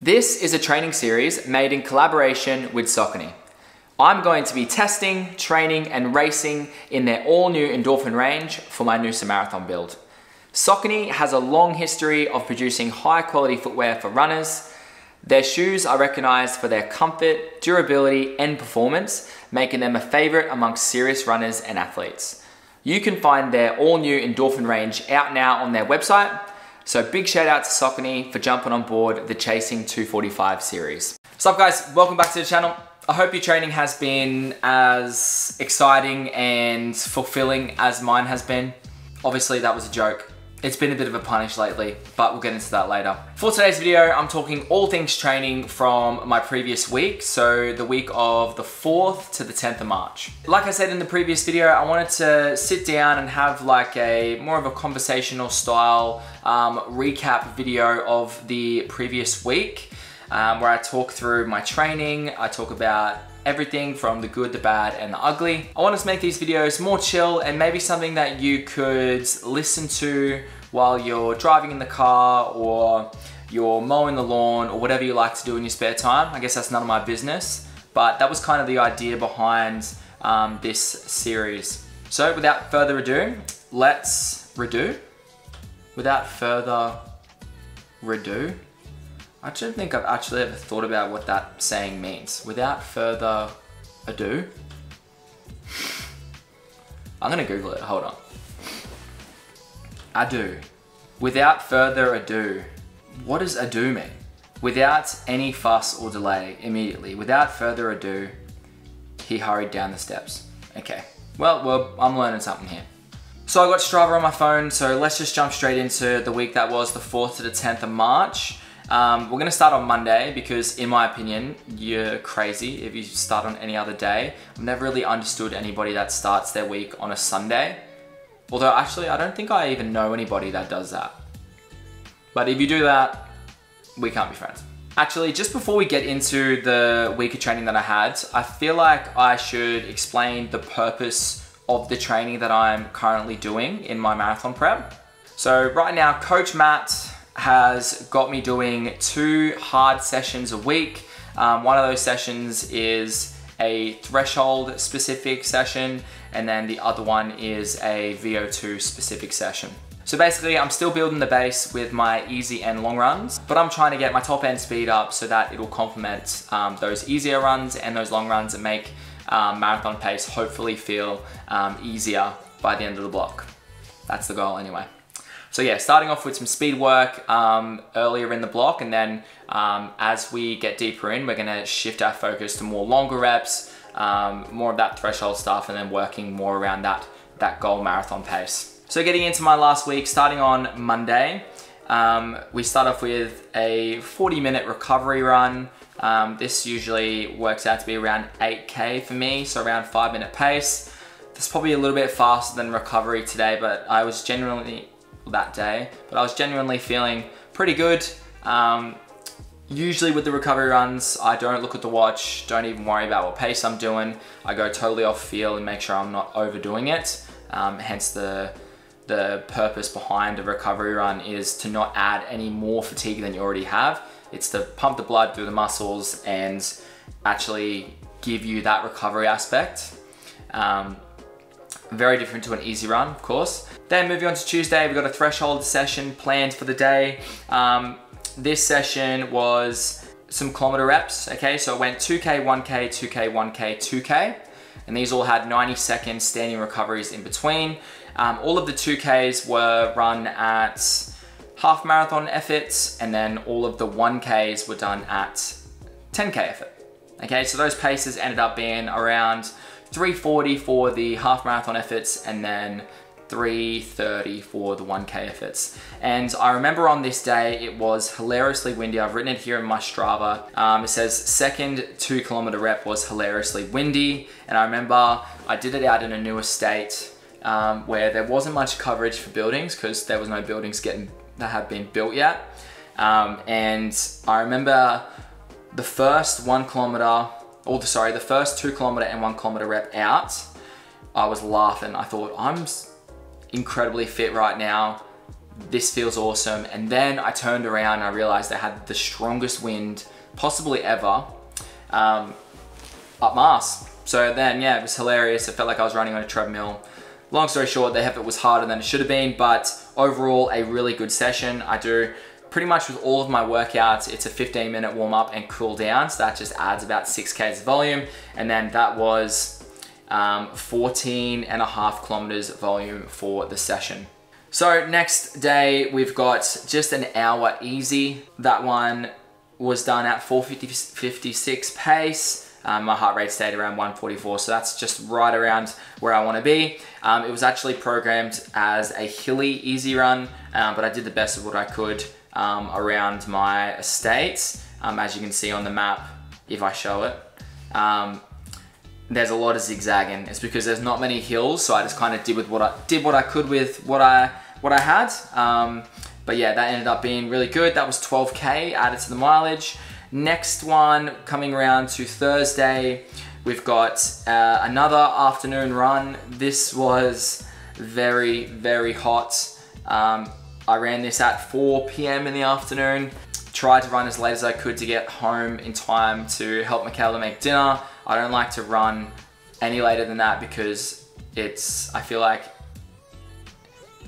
This is a training series made in collaboration with Saucony. I'm going to be testing, training and racing in their all new endorphin range for my Noosa marathon build. Saucony has a long history of producing high quality footwear for runners. Their shoes are recognized for their comfort, durability and performance, making them a favorite amongst serious runners and athletes. You can find their all new endorphin range out now on their website. So big shout out to Saucony for jumping on board the Chasing 245 series. What's up guys, welcome back to the channel. I hope your training has been as exciting and fulfilling as mine has been. Obviously that was a joke. It's been a bit of a punish lately, but we'll get into that later. For today's video, I'm talking all things training from my previous week. So the week of the 4th to the 10th of March. Like I said in the previous video, I wanted to sit down and have like a more of a conversational style recap video of the previous week where I talk through my training, I talk about everything from the good, the bad, and the ugly. I wanted to make these videos more chill and maybe something that you could listen to while you're driving in the car or you're mowing the lawn or whatever you like to do in your spare time. I guess that's none of my business, but that was kind of the idea behind this series. So without further ado, I don't think I've actually ever thought about what that saying means. Without further ado. I'm gonna Google it, hold on. Ado. Without further ado. What does ado mean? Without any fuss or delay, immediately. Without further ado, he hurried down the steps. Okay, well, I'm learning something here. So I got Strava on my phone, so let's just jump straight into the week that was the 4th to the 10th of March. We're gonna start on Monday because in my opinion, you're crazy if you start on any other day. I've never really understood anybody that starts their week on a Sunday. Although actually, I don't think I even know anybody that does that. But if you do that, we can't be friends. Actually, just before we get into the week of training that I had, I feel like I should explain the purpose of the training that I'm currently doing in my marathon prep. So right now, Coach Matt has got me doing 2 hard sessions a week. One of those sessions is a threshold specific session, and then the other one is a VO2 specific session. So basically I'm still building the base with my easy and long runs, but I'm trying to get my top end speed up so that it'll complement those easier runs and those long runs and make marathon pace hopefully feel easier by the end of the block. That's the goal anyway. So yeah, starting off with some speed work earlier in the block, and then as we get deeper in, we're gonna shift our focus to more longer reps, more of that threshold stuff, and then working more around that goal marathon pace. So getting into my last week, starting on Monday, we start off with a 40-minute recovery run. This usually works out to be around 8K for me, so around 5-minute pace. That's probably a little bit faster than recovery today, but I was genuinely feeling pretty good. Usually with the recovery runs, I don't look at the watch, don't even worry about what pace I'm doing. I go totally off feel and make sure I'm not overdoing it. Hence the purpose behind a recovery run is to not add any more fatigue than you already have. It's to pump the blood through the muscles and actually give you that recovery aspect. Very different to an easy run, of course. Then moving on to Tuesday, we've got a threshold session planned for the day. This session was some kilometer reps, okay? So it went 2K, 1K, 2K, 1K, 2K. And these all had 90-second standing recoveries in between. All of the 2Ks were run at half marathon efforts, and then all of the 1Ks were done at 10K effort. Okay, so those paces ended up being around 340 for the half marathon efforts and then 330 for the 1K efforts. And I remember on this day, it was hilariously windy. I've written it here in my Strava. It says second 2-kilometer rep was hilariously windy. And I remember I did it out in a new estate where there wasn't much coverage for buildings because there was no buildings that had been built yet. And I remember the first 1-kilometer, the first 2-kilometer and 1-kilometer rep out, I was laughing. I thought, I'm incredibly fit right now. this feels awesome. And then I turned around and I realized I had the strongest wind possibly ever up my ass. So then, yeah, it was hilarious. It felt like I was running on a treadmill. Long story short, the effort was harder than it should have been, but overall, a really good session. I do pretty much with all of my workouts, it's a 15-minute warm up and cool down. So that just adds about 6 Ks of volume. And then that was 14.5 kilometers volume for the session. So next day, we've got just an hour easy. That one was done at 4:56 pace. My heart rate stayed around 144, so that's just right around where I want to be. It was actually programmed as a hilly easy run, but I did the best of what I could around my estate. As you can see on the map, if I show it, there's a lot of zigzagging. It's because there's not many hills, so I just kind of did what I could with what I had. But yeah, that ended up being really good. That was 12K added to the mileage. Next one, coming around to Thursday, we've got another afternoon run. This was very, very hot. I ran this at 4 p.m. in the afternoon. Tried to run as late as I could to get home in time to help Michaela make dinner. I don't like to run any later than that because I feel like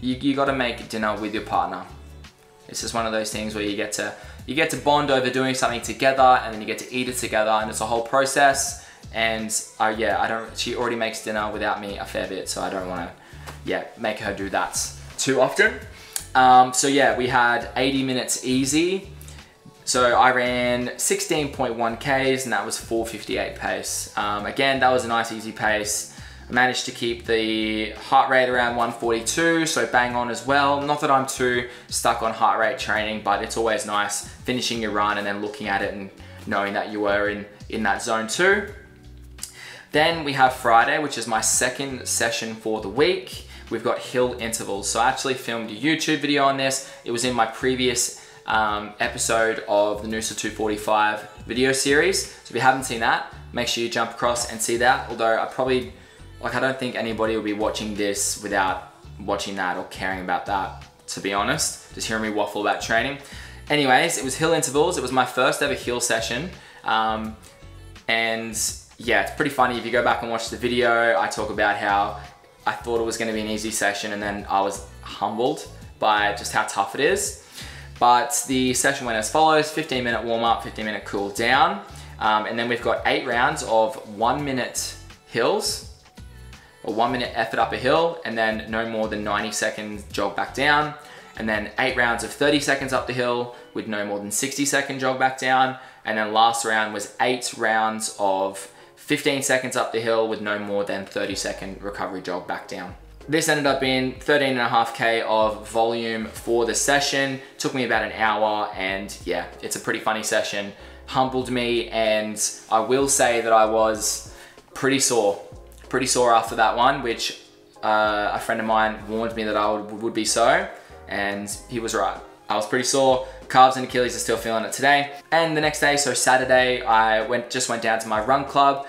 you gotta make dinner with your partner. It's just one of those things where you get to bond over doing something together, and then you get to eat it together, and it's a whole process. And she already makes dinner without me a fair bit, so I don't want to make her do that too often. So yeah, we had 80 minutes easy. So I ran 16.1 Ks and that was 4:58 pace. Again, that was a nice easy pace. I managed to keep the heart rate around 142, so bang on as well. Not that I'm too stuck on heart rate training, but it's always nice finishing your run and then looking at it and knowing that you were in that zone too. Then we have Friday, which is my second session for the week. We've got hill intervals. So I actually filmed a YouTube video on this. It was in my previous episode of the Noosa 245 video series. So if you haven't seen that, make sure you jump across and see that. Although I don't think anybody will be watching this without watching that or caring about that, to be honest. Just hearing me waffle about training. Anyways, it was hill intervals. It was my first ever hill session. And yeah, it's pretty funny. If you go back and watch the video, I talk about how I thought it was gonna be an easy session and then I was humbled by just how tough it is. But the session went as follows: 15-minute warm up, 15-minute cool down. And then we've got 8 rounds of 1-minute hills, or 1-minute effort up a hill, and then no more than 90 seconds jog back down. And then 8 rounds of 30 seconds up the hill with no more than 60-second jog back down. And then last round was 8 rounds of 15 seconds up the hill with no more than 30-second recovery jog back down. This ended up being 13.5K of volume for the session. Took me about an hour, and yeah, it's a pretty funny session. Humbled me, and I will say that I was pretty sore after that one, which a friend of mine warned me that I would be so, and he was right. I was pretty sore. Calves and Achilles are still feeling it today. And the next day, so Saturday, I just went down to my run club.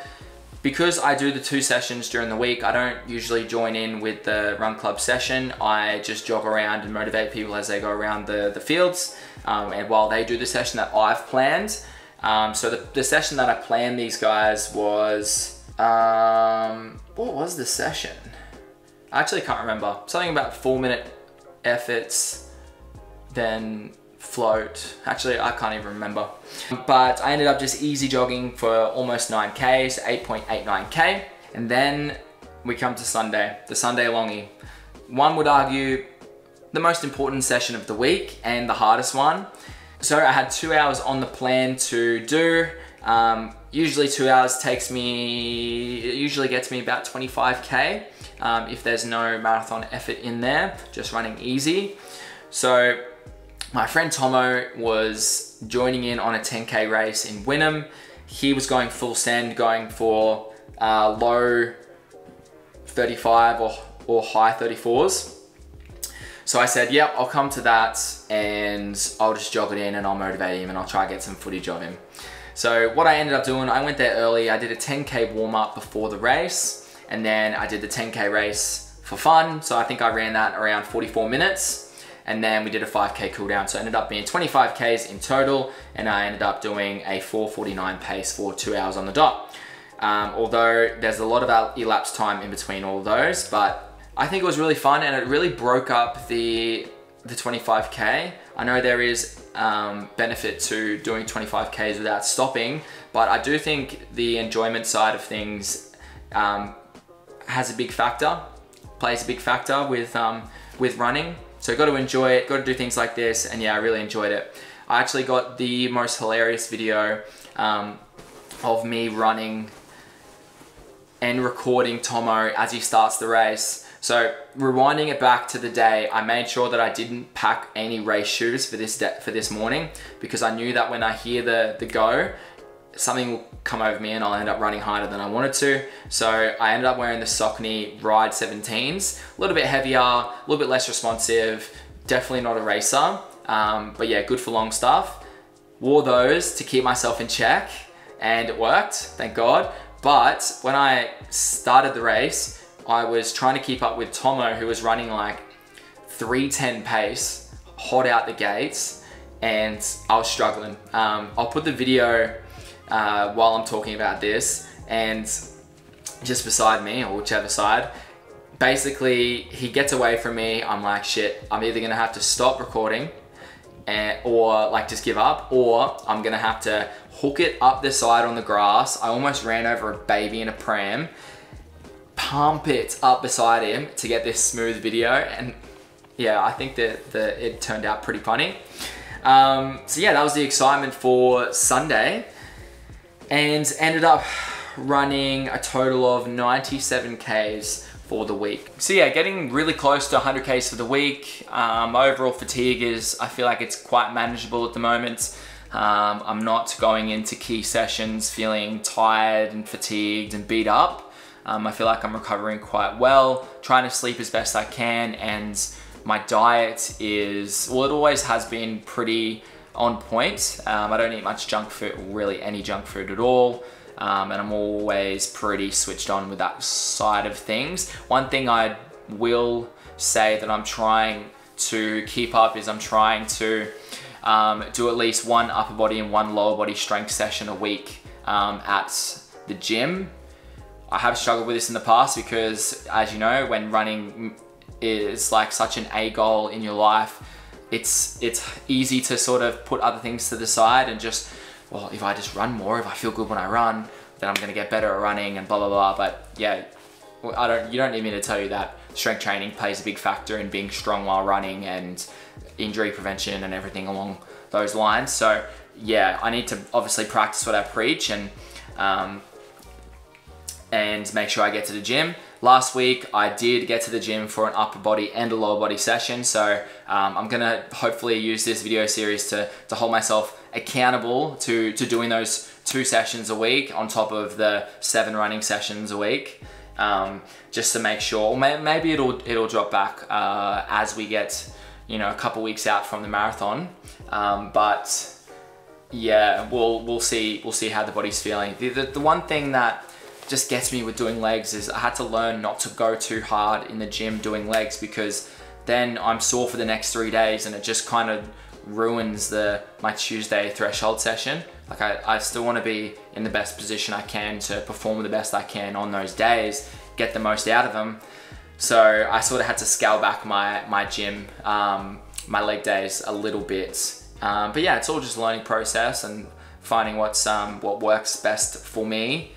Because I do the 2 sessions during the week, I don't usually join in with the run club session. I just jog around and motivate people as they go around the fields, and while they do the session that I've planned. So the session that I planned these guys was, what was the session? I actually can't remember. Something about 4-minute efforts, then float. Actually, I can't even remember. But I ended up just easy jogging for almost 9K, so 8.89K. And then we come to Sunday, the Sunday longie. One would argue the most important session of the week and the hardest one. So I had 2 hours on the plan to do. Usually 2 hours gets me about 25K if there's no marathon effort in there, just running easy. So my friend Tomo was joining in on a 10K race in Wynnum. He was going full send, going for low 35 or high 34s. So I said, yep, I'll come to that and I'll just jog it in and I'll motivate him and I'll try to get some footage of him. So what I ended up doing, I went there early. I did a 10K warm up before the race, and then I did the 10K race for fun. So I think I ran that around 44 minutes. and then we did a 5K cool down. So it ended up being 25Ks in total, and I ended up doing a 4:49 pace for 2 hours on the dot. Although there's a lot of elapsed time in between all of those, but I think it was really fun, and it really broke up the 25K. I know there is benefit to doing 25Ks without stopping, but I do think the enjoyment side of things has a big factor, plays a big factor with running. So got to enjoy it, got to do things like this, and yeah, I really enjoyed it. I actually got the most hilarious video of me running and recording Tomo as he starts the race. So rewinding it back to the day, I made sure that I didn't pack any race shoes for this morning, because I knew that when I hear the go, something will come over me and I'll end up running harder than I wanted to. So I ended up wearing the Saucony Ride 17s, a little bit heavier, a little bit less responsive, definitely not a racer, but yeah, good for long stuff. Wore those to keep myself in check, and it worked, thank God. But when I started the race, I was trying to keep up with Tomo, who was running like 3:10 pace, hot out the gates, and I was struggling. I'll put the video while I'm talking about this, and just beside me, or whichever side, basically he gets away from me. I'm like, shit, I'm either gonna have to stop recording or like just give up, or I'm gonna have to hook it up the side on the grass. I almost ran over a baby in a pram, pump it up beside him to get this smooth video, and yeah, I think that it turned out pretty funny. So yeah, that was the excitement for Sunday, and ended up running a total of 97 Ks for the week. So yeah, getting really close to 100 Ks for the week. My overall fatigue is, I feel like it's quite manageable at the moment. I'm not going into key sessions feeling tired and fatigued and beat up. I feel like I'm recovering quite well, trying to sleep as best I can, and my diet is, well, it always has been pretty on point. I don't eat much junk food, really any junk food at all, and I'm always pretty switched on with that side of things. One thing I will say that I'm trying to keep up is I'm trying to do at least one upper body and one lower body strength session a week at the gym. I have struggled with this in the past because, as you know, when running is like such an A goal in your life, it's easy to sort of put other things to the side and just, well, if I just run more, if I feel good when I run, then I'm gonna get better at running and blah, blah, blah. But yeah, you don't need me to tell you that strength training plays a big factor in being strong while running, and injury prevention and everything along those lines. So yeah, I need to obviously practice what I preach, and make sure I get to the gym. Last week, I did get to the gym for an upper body and a lower body session. So I'm gonna hopefully use this video series to hold myself accountable to doing those 2 sessions a week on top of the 7 running sessions a week. Just to make sure, or maybe it'll drop back as we get, you know, a couple weeks out from the marathon. But yeah, we'll see how the body's feeling. The one thing that just gets me with doing legs is I had to learn not to go too hard in the gym doing legs, because then I'm sore for the next 3 days, and it just kind of ruins my Tuesday threshold session. Like I still want to be in the best position I can to perform the best I can on those days, get the most out of them. So I sort of had to scale back my gym, my leg days a little bit. But yeah, it's all just a learning process and finding what works best for me,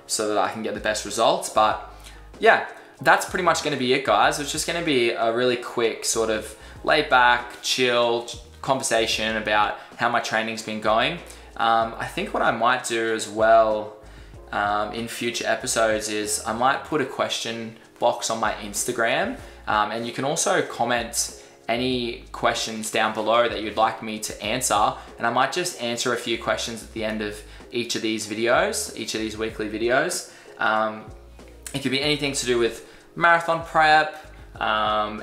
so that I can get the best results. But yeah, that's pretty much going to be it, guys. It's just going to be a really quick sort of laid back, chill conversation about how my training's been going. I think what I might do as well in future episodes is I might put a question box on my Instagram, and you can also comment any questions down below that you'd like me to answer, and I might just answer a few questions at the end of each of these videos, each of these weekly videos. It could be anything to do with marathon prep,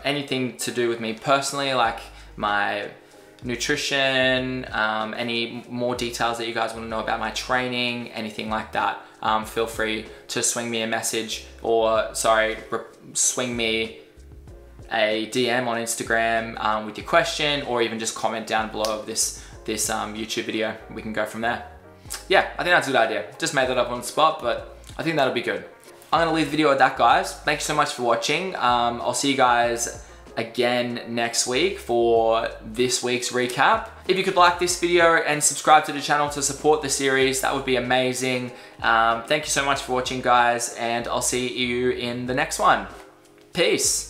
anything to do with me personally, like my nutrition, any more details that you guys want to know about my training, anything like that. Feel free to swing me a message, or swing me a DM on Instagram with your question, or even just comment down below of this YouTube video. We can go from there. Yeah, I think that's a good idea. Just made that up on the spot, but I think that'll be good. I'm gonna leave the video at that, guys. Thank you so much for watching. I'll see you guys again next week for this week's recap. If you could like this video and subscribe to the channel to support the series, that would be amazing. Thank you so much for watching, guys, and I'll see you in the next one. Peace.